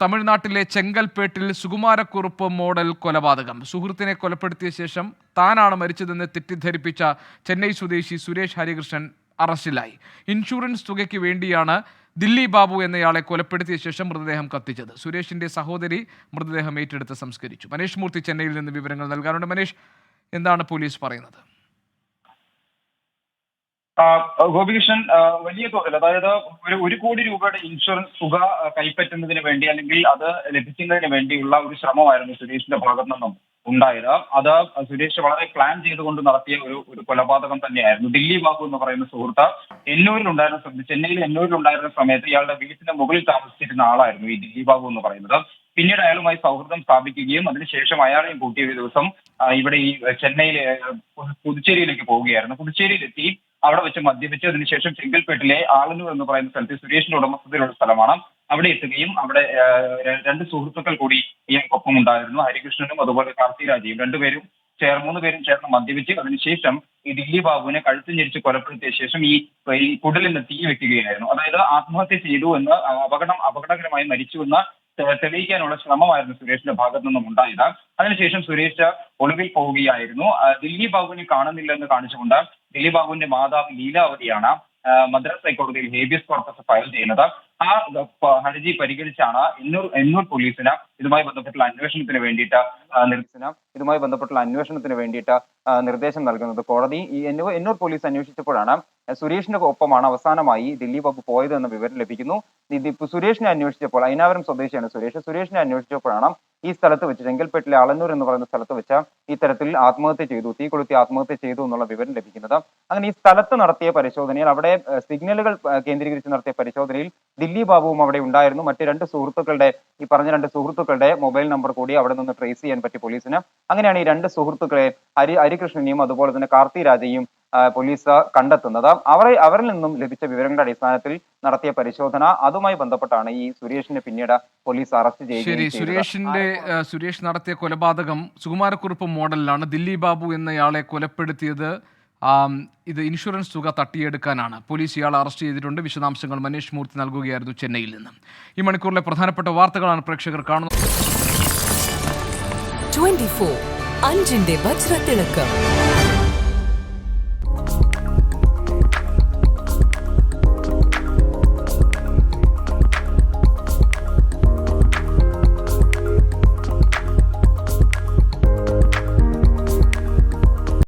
തമിഴ്നാട്ടിലെ ചെങ്കൽപ്പേട്ടിൽ സുകുമാരക്കുറുപ്പ് മോഡൽ കൊലപാതകം. സുഹൃത്തിനെ കൊലപ്പെടുത്തിയ ശേഷം താനാണ് മരിച്ചതെന്ന് തെറ്റിദ്ധരിപ്പിച്ച ചെന്നൈ സ്വദേശി സുരേഷ് ഹരികൃഷ്ണൻ അറസ്റ്റിലായി. ഇൻഷുറൻസ് തുകയ്ക്ക് വേണ്ടിയാണ് ദില്ലി ബാബു എന്നയാളെ കൊലപ്പെടുത്തിയ ശേഷം മൃതദേഹം കത്തിച്ചത്. സുരേഷിന്റെ സഹോദരി മൃതദേഹം ഏറ്റെടുത്ത് സംസ്കരിച്ചു. മനേഷ് മൂർത്തി ചെന്നൈയിൽ നിന്ന് വിവരങ്ങൾ നൽകാറുണ്ട്. മനേഷ്, എന്താണ് പോലീസ് പറയുന്നത്? ഗോപികൃഷ്ണൻ, വലിയ തോതിൽ, അതായത് ഒരു കോടി രൂപയുടെ ഇൻഷുറൻസ് തുക കൈപ്പറ്റുന്നതിന് വേണ്ടി അല്ലെങ്കിൽ അത് ലഭിക്കുന്നതിന് വേണ്ടിയുള്ള ഒരു ശ്രമമായിരുന്നു സുരേഷിന്റെ ഭാഗത്തു നിന്നും ഉണ്ടായത്. അത് സുരേഷ് വളരെ പ്ലാൻ ചെയ്തുകൊണ്ട് നടത്തിയ ഒരു കൊലപാതകം തന്നെയായിരുന്നു. ദില്ലി ബാബു എന്ന് പറയുന്ന സുഹൃത്ത് ചെന്നൈയിൽ എന്നൂരിലുണ്ടായിരുന്ന സമയത്ത് ഇയാളുടെ വീട്ടിന് മുകളിൽ താമസിച്ചിരുന്ന ആളായിരുന്നു ഈ ദില്ലി ബാബു എന്ന് പറയുന്നത്. പിന്നീട് അയാളുമായി സൗഹൃദം സ്ഥാപിക്കുകയും അതിനുശേഷം അയാളെയും കൂട്ടിയ ഒരു ദിവസം ഇവിടെ ഈ ചെന്നൈയിലെ പുതുച്ചേരിയിലേക്ക് പോവുകയായിരുന്നു. പുതുച്ചേരിയിലെത്തി അവിടെ വെച്ച് മദ്യപിച്ച് അതിനുശേഷം ചെങ്കൽപ്പേട്ടിലെ ആളന്നൂർ എന്ന് പറയുന്ന സ്ഥലത്ത് സുരേഷിന്റെ ഉടമസ്ഥതയിലുള്ള സ്ഥലമാണ്. അവിടെ എത്തുകയും അവിടെ രണ്ട് സുഹൃത്തുക്കൾ കൂടി ഇയാൾക്കൊപ്പം ഉണ്ടായിരുന്നു. ഹരികൃഷ്ണനും അതുപോലെ കാർത്തിരാജയും മൂന്ന് പേരും ചേർന്ന് മദ്യപിച്ച് അതിനുശേഷം ഈ ദില്ലി ബാബുവിനെ കഴുത്ത് ഞെരിച്ച് കൊലപ്പെടുത്തിയ ശേഷം ഈ കുടലിന് തീ വെക്കുകയായിരുന്നു. അതായത് ആത്മഹത്യ ചെയ്തു എന്ന്, അപകടകരമായി മരിച്ചു എന്ന് തെളിയിക്കാനുള്ള ശ്രമമായിരുന്നു സുരേഷിന്റെ ഭാഗത്തു നിന്നും ഉണ്ടായത്. അതിനുശേഷം സുരേഷ് ഒളിവിൽ പോവുകയായിരുന്നു. ദില്ലി ബാബുവിനെ കാണുന്നില്ലെന്ന് കാണിച്ചുകൊണ്ട് ദില്ലി ബാബുവിന്റെ മാതാവ് ലീലാവതിയാണ് മദ്രാസ് ഹൈക്കോടതിയിൽ ഹേബിയസ് കോർപ്പസ് ഫയൽ ചെയ്യുന്നത്. ആ ഹർജി പരിഗണിച്ചാണ് എന്നൂർ പോലീസിന് ഇതുമായി ബന്ധപ്പെട്ടുള്ള അന്വേഷണത്തിന് വേണ്ടിയിട്ട് നിർദ്ദേശം നൽകുന്നത്. കോടതി ഈ എന്നൂർ പോലീസ് അന്വേഷിച്ചപ്പോഴാണ് സുരേഷിന്റെ ഒപ്പമാണ് അവസാനമായി ദില്ലി ബാബു പോയത് എന്ന വിവരം ലഭിക്കുന്നു. സുരേഷിനെ അന്വേഷിച്ചപ്പോൾ, അയനാവരം സ്വദേശിയാണ് സുരേഷിനെ അന്വേഷിച്ചപ്പോഴാണ് ഈ സ്ഥലത്ത് വെച്ച്, ചെങ്കൽപ്പേട്ടിലെ അളന്നൂർ എന്ന് പറയുന്ന സ്ഥലത്ത് വെച്ച് ഇത്തരത്തിൽ തീ കൊളുത്തി ആത്മഹത്യ ചെയ്തു എന്നുള്ള വിവരം ലഭിക്കുന്നത്. അങ്ങനെ ഈ സ്ഥലത്ത് നടത്തിയ പരിശോധനയിൽ, അവിടെ സിഗ്നലുകൾ കേന്ദ്രീകരിച്ച് നടത്തിയ പരിശോധനയിൽ ദില്ലി ബാബുവും അവിടെ ഉണ്ടായിരുന്നു. മറ്റ് രണ്ട് സുഹൃത്തുക്കളുടെ മൊബൈൽ നമ്പർ കൂടി അവിടെ നിന്ന് ട്രേസ് ചെയ്യാൻ പറ്റി പോലീസിന്. അങ്ങനെയാണ് ഈ രണ്ട് സുഹൃത്തുക്കളെ, ഹരികൃഷ്ണനെയും അതുപോലെ തന്നെ കാർത്തിരാജയും പോലീസ് കണ്ടെത്തുന്നത്. അവരിൽ നിന്നും ലഭിച്ച വിവരങ്ങളുടെ അടിസ്ഥാനത്തിൽ നടത്തിയ പരിശോധന, അതുമായി ബന്ധപ്പെട്ടാണ് ഈ സുരേഷിനെ പിന്നീട് പോലീസ് അറസ്റ്റ് ചെയ്യുകയും സുരേഷ് നടത്തിയ കൊലപാതകം സുകുമാരക്കുറുപ്പ് മോഡലിലാണ്. ദില്ലി ബാബു എന്നയാളെ കൊലപ്പെടുത്തിയത് ഇത് ഇൻഷുറൻസ് തുക തട്ടിയെടുക്കാനാണ്. പോലീസ് ഇയാളെ അറസ്റ്റ് ചെയ്തിട്ടുണ്ട്. വിശദാംശങ്ങൾ മനേഷ് മൂർത്തി നൽകുകയായിരുന്നു ചെന്നൈയിൽ നിന്ന്. ഈ മണിക്കൂറിലെ പ്രധാനപ്പെട്ട വാർത്തകളാണ് പ്രേക്ഷകർ കാണുന്നത്. 24 അഞ്ചിന്റെ വജ്രത്തിളക്കം.